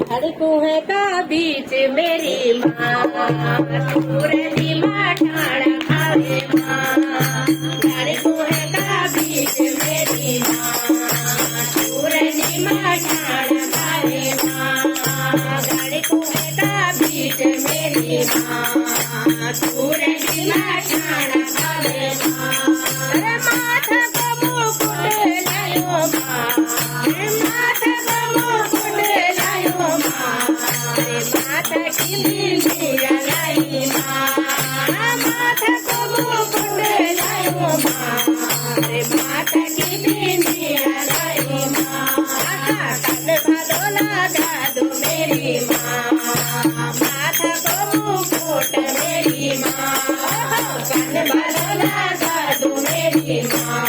हर कुएं का बीच मेरी माँ सूरनी मठान खावे माँ। हर कुएं का बीच मेरी माँ सूरनी मठान खावे माँ। हर कुएं का बीच मेरी माँ सूरनी मठान खावे माँ। अरे माथा को मुकुट लायो माँ, माथा को मुकुट लायो माँ। अरे माथा की बिंदिया लाई माँ, माथा को मुकुट लायो माँ। अरे माथा की बिंदिया लाई माँ। कन भालो लगा दो मेरी माँ, माथा को मुकुट मेरी माँ। कन भालो लगा दो मेरी माँ,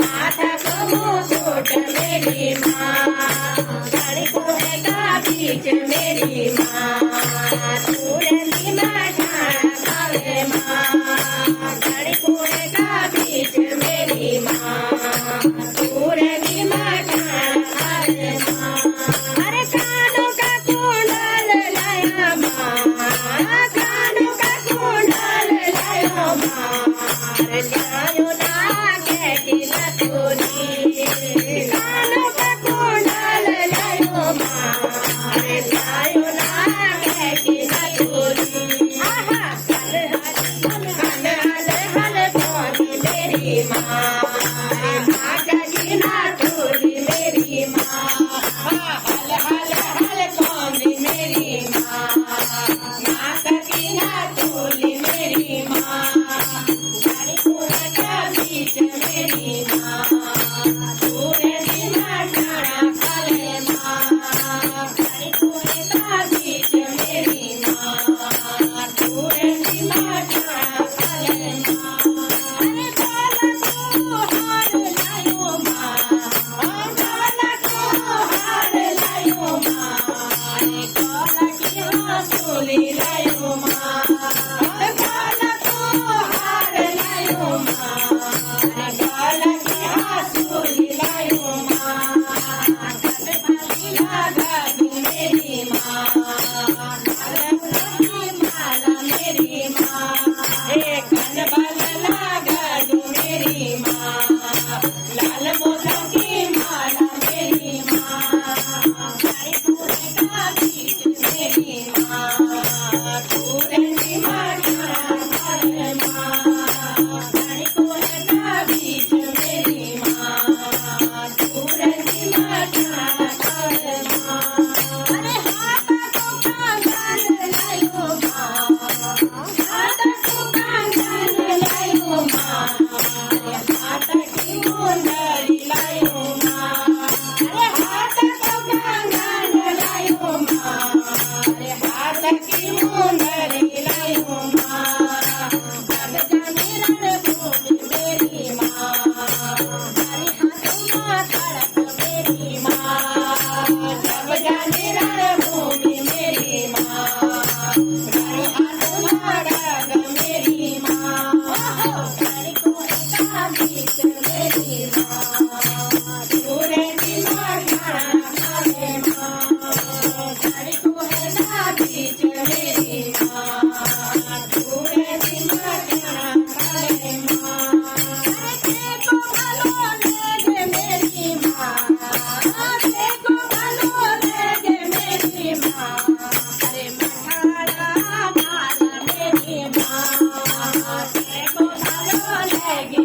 माथा को मुकुट मेरी माँ। हर कुएं का बीच मेरी माँ सूरनी मठान खावे माँ। हर कुएं का बीच मेरी माँ सूरनी मठान खावे माँ। अरे कानों का कुंडल लाया माँ, कानों का कुंडल लाया माँ। अरे लायो ना कहती न तोरी, कानों का कुंडल लायो माँ। अरे लायो ना कहती न तोरी। आहा हल हल कौनी मेरी माँ, अरे भागा की ना तोरी मेरी माँ। हल हल हल कौनी मेरी माँ, माता की ना तोरी मेरी माँ। हर कुएं का बीच मेरी माँ सूरनी मठान खावे माँ। हर कुएं का बीच मेरी माँ सूरनी मठान खावे माँ। अरे काला को हार लायो माँ, काला को हार लायो माँ। अरे काला की हासूली लायो माँ, काला को हार लायो माँ। अरे काला की हासूली लायो माँ। कन भाली लगा दो मेरी माँ, लाल की माला मेरी माँ। हे कन बाल लगा दो मेरी माँ, लाल मोला की माला मेरी माँ। हर कुएं का बीच मेरी माँ सूरनी मठान खावे माँ। हर कुएं का बीच मेरी माँ सूरनी मठान खावे माँ। अरे हाथ को कंगन लायो माँ, हाथ को कंगन लायो माँ। अरे हाथ की मुंदरी लायो माँ, अरे हाथ को कंगन लायो माँ। अरे हाथ की मुंदरी लायो माँ। जब जाने रणभूमि मेरी माँ, हरे हाथों में खड़क मेरी माँ। जब जाने रणभूमि मेरी माँ, हरे हाथों में खड़क मेरी माँ। हर कुएं का बीच मेरी माँ सूरनी मठान खावे माँ। हर कुएं का बीच मेरी माँ सूरनी मठान खावे माँ। अरे देखो भलो लगे मेरी माँ, देखो भलो लगे मेरी माँ। अरे मठाना माला मेरी माँ, देखो भलो लगे